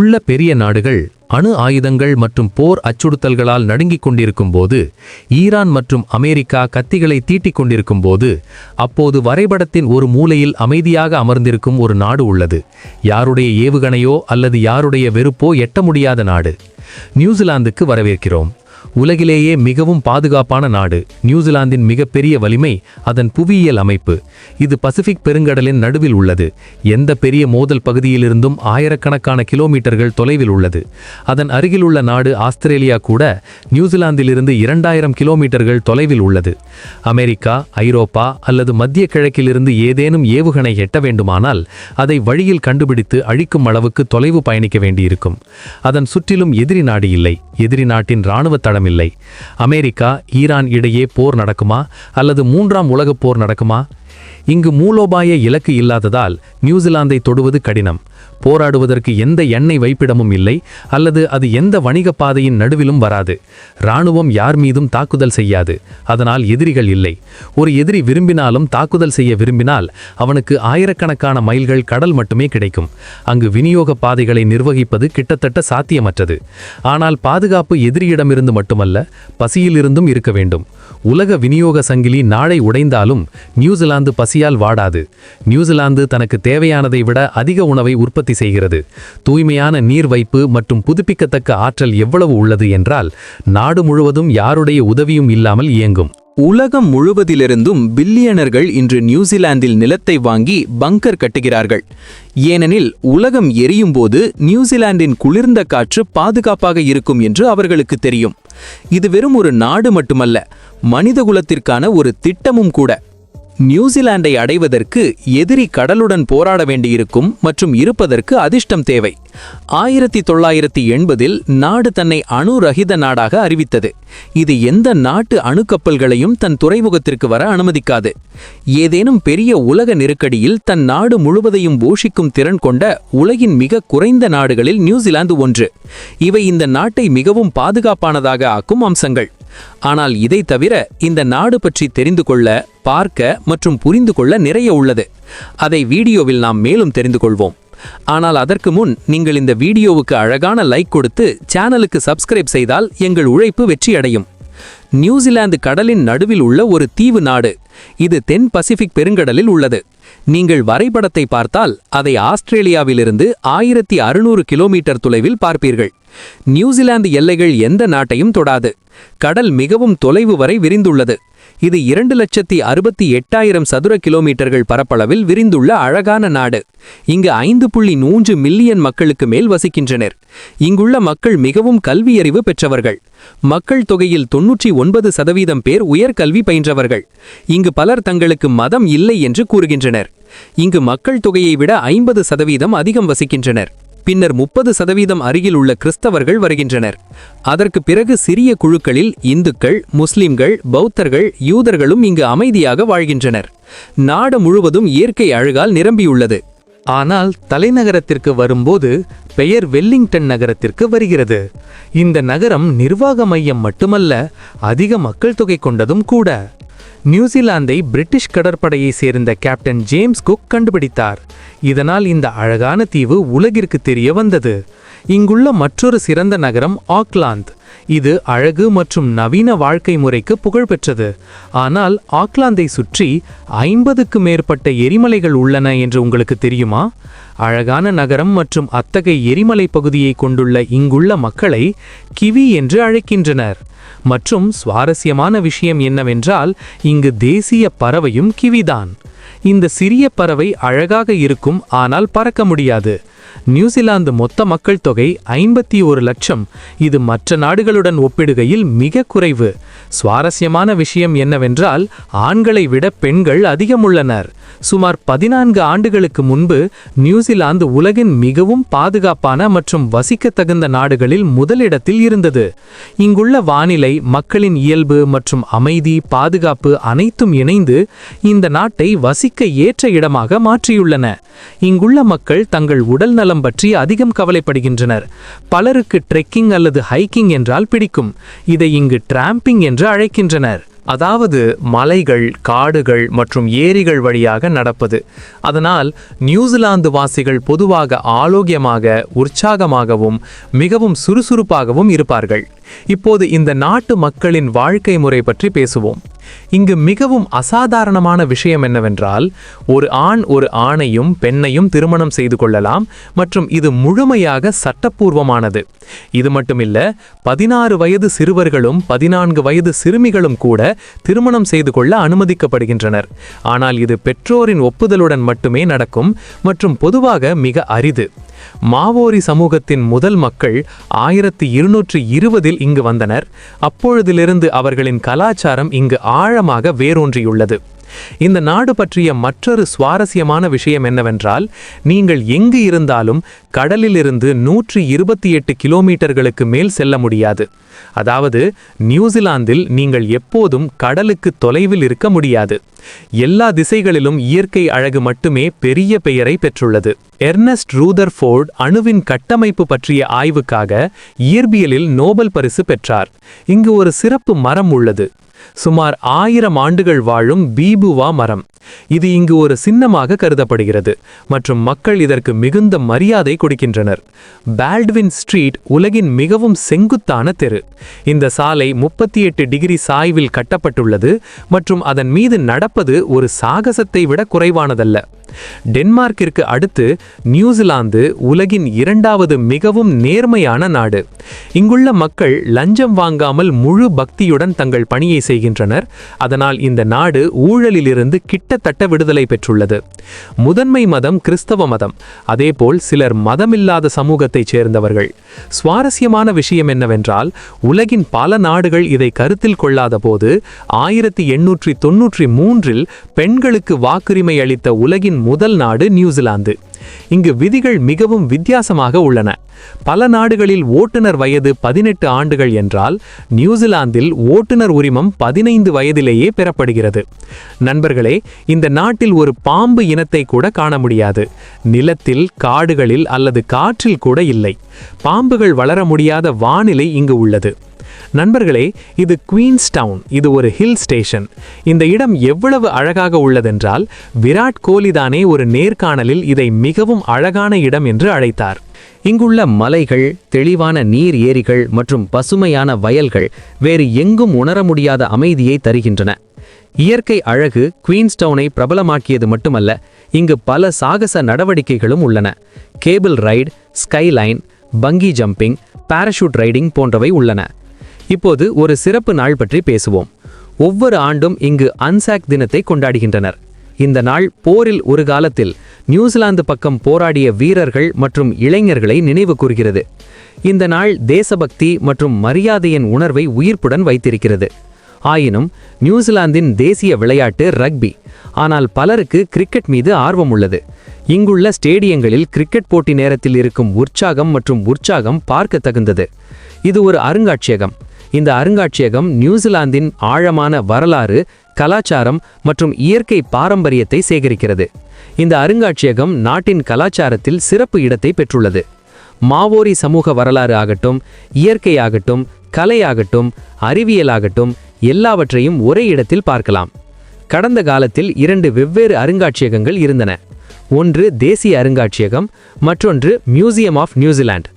இங்குள்ள பெரிய நாடுகள் அணு ஆயுதங்கள் மற்றும் போர் அச்சுறுத்தல்களால் நடுங்கிக் கொண்டிருக்கும் போது, ஈரான் மற்றும் அமெரிக்கா கத்திகளை தீட்டிக் கொண்டிருக்கும் போது, அப்போது வரைபடத்தின் ஒரு மூலையில் அமைதியாக அமர்ந்திருக்கும் ஒரு நாடு உள்ளது. யாருடைய ஏவுகணையோ அல்லது யாருடைய வெறுப்போ எட்ட முடியாத நாடு. நியூசிலாந்துக்கு வரவேற்கிறோம். உலகிலேயே மிகவும் பாதுகாப்பான நாடு. நியூசிலாந்தின் மிகப்பெரிய வலிமை அதன் புவியியல் அமைப்பு. இது பசிபிக் பெருங்கடலின் நடுவில் உள்ளது. எந்த பெரிய மோதல் பகுதியிலிருந்தும் ஆயிரக்கணக்கான கிலோமீட்டர்கள் தொலைவில் உள்ளது. அதன் அருகிலுள்ள நாடு ஆஸ்திரேலியா கூட நியூசிலாந்திலிருந்து 2000 கிலோமீட்டர்கள் தொலைவில் உள்ளது. அமெரிக்கா, ஐரோப்பா அல்லது மத்திய கிழக்கிலிருந்து ஏதேனும் ஏவுகணை எட்ட வேண்டுமானால் அதை வழியில் கண்டுபிடித்து அழிக்கும் அளவுக்கு தொலைவு பயணிக்க வேண்டியிருக்கும். அதன் சுற்றிலும் எதிரி நாடு இல்லை. எதிரி நாட்டின் இராணுவ தடமில்லை. அமெரிக்கா, ஈரான் இடையே போர் நடக்குமா அல்லது 3ஆம் உலகப் போர் நடக்குமா? இங்கு மூலோபாய இலக்கு இல்லாததால் நியூசிலாந்தை தொடுவது கடினம். போராடுவதற்கு எந்த எண்ணெய் வைப்பிடமும் இல்லை, அல்லது அது எந்த வணிக பாதையின் நடுவிலும் வராது. இராணுவம் யார் மீதும் தாக்குதல் செய்யாது. அதனால் எதிரிகள் இல்லை. ஒரு எதிரி விரும்பினாலும் தாக்குதல் செய்ய விரும்பினால் அவனுக்கு ஆயிரக்கணக்கான மைல்கள் கடல் மட்டுமே கிடைக்கும். அங்கு விநியோக பாதைகளை நிர்வகிப்பது கிட்டத்தட்ட சாத்தியமற்றது. ஆனால் பாதுகாப்பு எதிரியிடமிருந்து மட்டுமல்ல, பசியிலிருந்தும் இருக்க வேண்டும். உலக விநியோக சங்கிலி நாளை உடைந்தாலும் நியூசிலாந்து பசியால் வாடாது. நியூசிலாந்து தனக்கு தேவையானதை விட அதிக உணவை உற்பத்தி செய்கிறது. தூய்மையான நீர் வைப்பு மற்றும் புதுப்பிக்கத்தக்க ஆற்றல் எவ்வளவு உள்ளது என்றால் நாடு முழுவதும் யாருடைய உதவியும் இல்லாமல் இயங்கும். உலகம் முழுவதிலிருந்தும் பில்லியனர்கள் இன்று நியூசிலாந்தில் நிலத்தை வாங்கி பங்கர் கட்டுகிறார்கள். ஏனெனில் உலகம் எரியும்போது நியூசிலாந்தின் குளிர்ந்த காற்று பாதுகாப்பாக இருக்கும் என்று அவர்களுக்கு தெரியும். இது வெறும் ஒரு நாடு மட்டுமல்ல, மனிதகுலத்திற்கான ஒரு திட்டமும் கூட. நியூசிலாந்தை அடைவதற்கு எதிரி கடலுடன் போராட வேண்டியிருக்கும் மற்றும் இருப்பதற்கு அதிர்ஷ்டம் தேவை. 1980இல் நாடு தன்னை அணுரகித நாடாக அறிவித்தது. இது எந்த நாட்டு அணுக்கப்பல்களையும் தன் துறைமுகத்திற்கு வர அனுமதிக்காது. ஏதேனும் பெரிய உலக நெருக்கடியில் தன் நாடு முழுவதையும் போஷிக்கும் திறன் கொண்ட உலகின் மிக குறைந்த நாடுகளில் நியூசிலாந்து ஒன்று. இவை இந்த நாட்டை மிகவும் பாதுகாப்பானதாக ஆக்கும் அம்சங்கள். ஆனால் இதை தவிர இந்த நாடு பற்றி தெரிந்து கொள்ள, பார்க்க மற்றும் புரிந்து கொள்ள நிறைய உள்ளது. அதை வீடியோவில் நாம் மேலும் தெரிந்து கொள்வோம். ஆனால் அதற்கு முன் நீங்கள் இந்த வீடியோவுக்கு அழகான லைக் கொடுத்து சேனலுக்கு சப்ஸ்கிரைப் செய்தால் எங்கள் உழைப்பு வெற்றியடையும். நியூசிலாந்து கடலின் நடுவில் உள்ள ஒரு தீவு நாடு. இது தென் பசிபிக் பெருங்கடலில் உள்ளது. நீங்கள் வரைபடத்தை பார்த்தால் அதை ஆஸ்திரேலியாவிலிருந்து 1600 கிலோமீட்டர் தொலைவில் பார்ப்பீர்கள். நியூசிலாந்து எல்லைகள் எந்த நாட்டையும் தொடாது. கடல் மிகவும் தொலைவு வரை விரிந்துள்ளது. இது 2,68,000 சதுர கிலோமீட்டர்கள் பரப்பளவில் விரிந்துள்ள அழகான நாடு. இங்கு 5.3 மில்லியன் மக்களுக்கு மேல் வசிக்கின்றனர். இங்குள்ள மக்கள் மிகவும் கல்வியறிவு பெற்றவர்கள். மக்கள் தொகையில் 99% பேர் உயர்கல்வி பயின்றவர்கள். இங்கு பலர் தங்களுக்கு மதம் இல்லை என்று கூறுகின்றனர். இங்கு மக்கள் தொகையை விட 50% அதிகம் வசிக்கின்றனர். பின்னர் 30% அருகில் உள்ள கிறிஸ்தவர்கள் வருகின்றனர். அதற்கு பிறகு சிறிய குழுக்களில் இந்துக்கள், முஸ்லிம்கள், பௌத்தர்கள், யூதர்களும் இங்கு அமைதியாக வாழ்கின்றனர். நாடு முழுவதும் இயற்கை அழகால் நிரம்பியுள்ளது. ஆனால் தலைநகரத்திற்கு வரும்போது பெயர் வெல்லிங்டன் நகரத்திற்கு வருகிறது. இந்த நகரம் நிர்வாக மையம் மட்டுமல்ல, அதிக மக்கள் தொகை கொண்டதும் கூட. நியூசிலாந்தை பிரிட்டிஷ் கடற்படையை சேர்ந்த கேப்டன் ஜேம்ஸ் குக் கண்டுபிடித்தார். இதனால் இந்த அழகான தீவு உலகிற்கு தெரிய வந்தது. இங்குள்ள மற்றொரு சிறந்த நகரம் ஆக்லாந்து. இது அழகு மற்றும் நவீன வாழ்க்கை முறைக்கு புகழ்பெற்றது. ஆனால் ஆக்லாந்தை சுற்றி 50க்கு மேற்பட்ட எரிமலைகள் உள்ளன என்று உங்களுக்கு தெரியுமா? அழகான நகரம் மற்றும் அத்தகைய எரிமலை பகுதியை கொண்டுள்ள இங்குள்ள மக்களை கிவி என்று அழைக்கின்றனர். மற்றும் சுவாரஸ்யமான விஷயம் என்னவென்றால் இங்கு தேசிய பறவையும் கிவிதான். இந்த சிறிய பறவை அழகாக இருக்கும், ஆனால் பறக்க முடியாது. நியூசிலாந்து மொத்த மக்கள் தொகை 51 லட்சம். இது மற்ற நாடுகளுடன் ஒப்பிடுகையில் மிக குறைவு. சுவாரஸ்யமான விஷயம் என்னவென்றால் ஆண்களை விட பெண்கள் அதிகம் உள்ளனர். சுமார் 14 ஆண்டுகளுக்கு முன்பு நியூசிலாந்து உலகின் மிகவும் பாதுகாப்பான மற்றும் வசிக்கத்தகுந்த நாடுகளில் முதலிடத்தில் இருந்தது. இங்குள்ள வானிலை, மக்களின் இயல்பு மற்றும் அமைதி, பாதுகாப்பு அனைத்தும் இணைந்து இந்த நாட்டை வசிக்க ஏற்ற இடமாக மாற்றியுள்ளன. இங்குள்ள மக்கள் தங்கள் உடல் நலம் பற்றி அதிகம் கவலைப்படுகின்றனர். பலருக்கு ட்ரெக்கிங் அல்லது ஹைக்கிங் என்றால் பிடிக்கும். இதை இங்கு டிராம்பிங் என்று அழைக்கின்றனர். அதாவது மலைகள், காடுகள் மற்றும் ஏரிகள் வழியாக நடப்பது. அதனால் நியூசிலாந்து வாசிகள் பொதுவாக ஆரோக்கியமாக, உற்சாகமாகவும் மிகவும் சுறுசுறுப்பாகவும் இருப்பார்கள். இப்போது இந்த நாட்டு மக்களின் வாழ்க்கை முறை பற்றி பேசுவோம். இங்கு மிகவும் அசாதாரணமான விஷயம் என்னவென்றால், ஒரு ஆண் ஒரு ஆணையும் பெண்ணையும் திருமணம் செய்து கொள்ளலாம் மற்றும் இது முழுமையாக சட்டப்பூர்வமானது. இது மட்டுமில்ல, 16 வயது சிறுவர்களும் 14 வயது சிறுமிகளும் கூட திருமணம் செய்து கொள்ள அனுமதிக்கப்படுகின்றனர். ஆனால் இது பெற்றோரின் ஒப்புதலுடன் மட்டுமே நடக்கும் மற்றும் பொதுவாக மிக அரிது. மாவோரி சமூகத்தின் முதல் மக்கள் 1220 இங்கு வந்தனர். அப்பொழுதிலிருந்து அவர்களின் கலாச்சாரம் இங்கு ஆழமாக வேரூன்றியுள்ளது. இந்த நாடு பற்றிய மற்றொரு சுவாரஸ்யமான விஷயம் என்னவென்றால், நீங்கள் எங்கு இருந்தாலும் கடலிலிருந்து 128 கிலோமீட்டர்களுக்கு மேல் செல்ல முடியாது. அதாவது நியூசிலாந்தில் நீங்கள் எப்போதும் கடலுக்கு தொலைவில் இருக்க முடியாது. எல்லா திசைகளிலும் இயற்கை அழகு மட்டுமே பெரிய பெயரை பெற்றுள்ளது. எர்னஸ்ட் ரூதர்ஃபோர்ட் அணுவின் கட்டமைப்பு பற்றிய ஆய்வுக்காக இயற்பியலில் நோபல் பரிசு பெற்றார். இங்கு ஒரு சிறப்பு மரம் உள்ளது. சுமார் 1000 ஆண்டுகள் வாழும் பீபுவா மரம். இது இங்கு ஒரு சின்னமாக கருதப்படுகிறது மற்றும் மக்கள் இதற்கு மிகுந்த மரியாதை கொடுக்கின்றனர். பால்ட்வின் ஸ்ட்ரீட் உலகின் மிகவும் செங்குத்தான தெரு. இந்த சாலை 38 டிகிரி சாய்வில் கட்டப்பட்டுள்ளது மற்றும் அதன் மீது நடப்பது ஒரு சாகசத்தை விட குறைவானதல்ல. டென்மார்க்கிற்கு அடுத்து நியூசிலாந்து உலகின் 2வது மிகவும் நேர்மையான நாடு. இங்குள்ள மக்கள் லஞ்சம் வாங்காமல் முழு பக்தியுடன் தங்கள் பணியை செய்கின்றனர். அதனால் இந்த நாடு ஊழலிலிருந்து கிட்டத்தட்ட விடுதலை பெற்றுள்ளது. முதன்மை மதம் கிறிஸ்தவ மதம். அதேபோல் சிலர் மதமில்லாத சமூகத்தைச் சேர்ந்தவர்கள். சுவாரஸ்யமான விஷயம் என்னவென்றால், உலகின் பல நாடுகள் இதை கருத்தில் கொள்ளாத போது 1893 பெண்களுக்கு வாக்குரிமை அளித்த உலகின் முதல் நாடு நியூசிலாந்து. இங்கு விதிகள் மிகவும் வித்தியாசமாக உள்ளன. பல நாடுகளில் ஓட்டுநர் வயது 18 ஆண்டுகள் என்றால், நியூசிலாந்தில் ஓட்டுநர் உரிமம் 15 வயதிலேயே பெறப்படுகிறது. நண்பர்களே, இந்த நாட்டில் ஒரு பாம்பு இனத்தை கூட காண முடியாது. நிலத்தில், காடுகளில் அல்லது காற்றில் கூட இல்லை. பாம்புகள் வளர முடியாத வானிலை இங்கு உள்ளது. நண்பர்களே, இது குவீன்ஸ்டவுன். இது ஒரு ஹில் ஸ்டேஷன். இந்த இடம் எவ்வளவு அழகாக உள்ளதென்றால், விராட் கோலி தானே ஒரு நேர்காணலில் இதை மிகவும் அழகான இடம் என்று அழைத்தார். இங்குள்ள மலைகள், தெளிவான நீர் ஏரிகள் மற்றும் பசுமையான வயல்கள் வேறு எங்கும் உணர முடியாத அமைதியை தருகின்றன. இயற்கை அழகு குவீன்ஸ்டவுனை பிரபலமாக்கியது மட்டுமல்ல, இங்கு பல சாகச நடவடிக்கைகளும் உள்ளன. Cable ride, skyline, bungee jumping, parachute riding போன்றவை உள்ளன. இப்போது ஒரு சிறப்பு நாள் பற்றி பேசுவோம். ஒவ்வொரு ஆண்டும் இங்கு அன்சாக் தினத்தை கொண்டாடுகின்றனர். இந்த நாள் போரில் ஒரு காலத்தில் நியூசிலாந்து பக்கம் போராடிய வீரர்கள் மற்றும் இளைஞர்களை நினைவு கூர்கிறது. இந்த நாள் தேசபக்தி மற்றும் மரியாதையின் உணர்வை உயிர்ப்புடன் வைத்திருக்கிறது. ஆயினும் நியூசிலாந்தின் தேசிய விளையாட்டு ரக்பி. ஆனால் பலருக்கு கிரிக்கெட் மீது ஆர்வம் உள்ளது. இங்குள்ள ஸ்டேடியங்களில் கிரிக்கெட் போட்டி நேரத்தில் இருக்கும் உற்சாகம் பார்க்க தகுந்தது. இது ஒரு அருங்காட்சியகம். இந்த அருங்காட்சியகம் நியூசிலாந்தின் ஆழமான வரலாறு, கலாச்சாரம் மற்றும் இயற்கை பாரம்பரியத்தை சேகரிக்கிறது. இந்த அருங்காட்சியகம் நாட்டின் கலாச்சாரத்தில் சிறப்பு இடத்தை பெற்றுள்ளது. மாவோரி சமூக வரலாறு ஆகட்டும், இயற்கையாகட்டும், கலையாகட்டும், அறிவியலாகட்டும், எல்லாவற்றையும் ஒரே இடத்தில் பார்க்கலாம். கடந்த காலத்தில் 2 வெவ்வேறு அருங்காட்சியகங்கள் இருந்தன. ஒன்று தேசிய அருங்காட்சியகம், மற்றொன்று மியூசியம் ஆஃப் நியூசிலாந்து.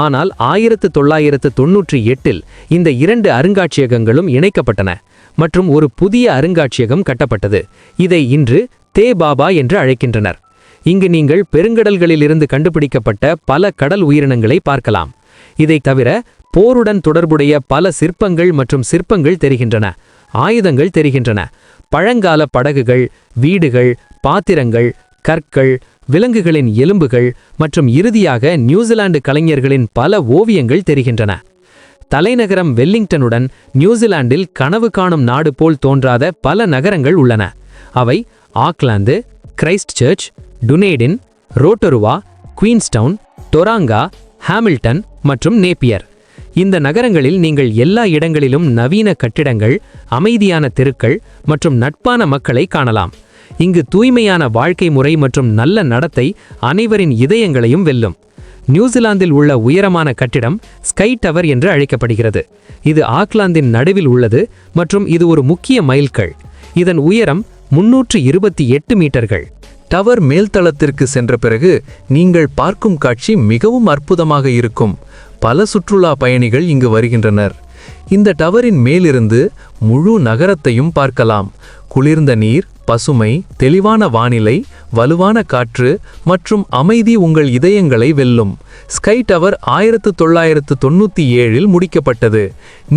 ஆனால் 1998 இந்த 2 அருங்காட்சியகங்களும் இணைக்கப்பட்டன மற்றும் ஒரு புதிய அருங்காட்சியகம் கட்டப்பட்டது. இதை இன்று தே பாபா என்று அழைக்கின்றனர். இங்கு நீங்கள் பெருங்கடல்களிலிருந்து கண்டுபிடிக்கப்பட்ட பல கடல் உயிரினங்களை பார்க்கலாம். இதை தவிர போருடன் தொடர்புடைய பல சிற்பங்கள் தெரிகின்றன. ஆயுதங்கள் தெரிகின்றன. பழங்கால படகுகள், வீடுகள், பாத்திரங்கள், கற்கள், விலங்குகளின் எலும்புகள் மற்றும் இறுதியாக நியூசிலாந்து கலைஞர்களின் பல ஓவியங்கள் தெரிகின்றன. தலைநகரம் வெல்லிங்டனுடன் நியூசிலாந்தில் கனவு காணும் நாடு போல் தோன்றாத பல நகரங்கள் உள்ளன. அவை Auckland, Christ search, டுனேடின், ரோட்டருவா, Queenstown, டொராங்கா, Hamilton மற்றும் நேப்பியர். இந்த நகரங்களில் நீங்கள் எல்லா இடங்களிலும் நவீன கட்டிடங்கள், அமைதியான தெருக்கள் மற்றும் நட்பான மக்களை காணலாம். இங்கு தூய்மையான வாழ்க்கை முறை மற்றும் நல்ல நடத்தை அனைவரின் இதயங்களையும் வெல்லும். நியூசிலாந்தில் உள்ள உயரமான கட்டிடம் ஸ்கை டவர் என்று அழைக்கப்படுகிறது. இது ஆக்லாந்தின் நடுவில் உள்ளது மற்றும் இது ஒரு முக்கிய மைல்கல். இதன் உயரம் 328 மீட்டர்கள். டவர் மேல்தளத்திற்கு சென்ற பிறகு நீங்கள் பார்க்கும் காட்சி மிகவும் அற்புதமாக இருக்கும். பல சுற்றுலா பயணிகள் இங்கு வருகின்றனர். இந்த டவரின் மேலிருந்து முழு நகரத்தையும் பார்க்கலாம். குளிர்ந்த நீர், பசுமை, தெளிவான வானிலை, வலுவான காற்று மற்றும் அமைதி உங்கள் இதயங்களை வெல்லும். ஸ்கை டவர் 1997இல் முடிக்கப்பட்டது.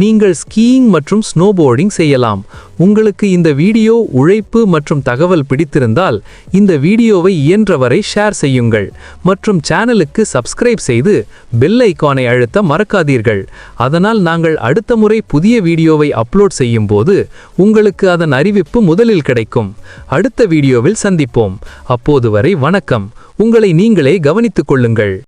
நீங்கள் ஸ்கீயிங் மற்றும் ஸ்னோபோர்டிங் செய்யலாம். உங்களுக்கு இந்த வீடியோ உழைப்பு மற்றும் தகவல் பிடித்திருந்தால் இந்த வீடியோவை இயன்றவரை ஷேர் செய்யுங்கள் மற்றும் சேனலுக்கு சப்ஸ்கிரைப் செய்து பெல் ஐகானை அழுத்த மறக்காதீர்கள். அதனால் நாங்கள் அடுத்த முறை புதிய வீடியோவை அப்லோட் செய்யும் போது உங்களுக்கு அதன் அறிவிப்பு முதலில் கிடைக்கும். அடுத்த வீடியோவில் சந்திப்போம். அப்போது வரை வணக்கம். உங்களை நீங்களே கவனித்துக் கொள்ளுங்கள்.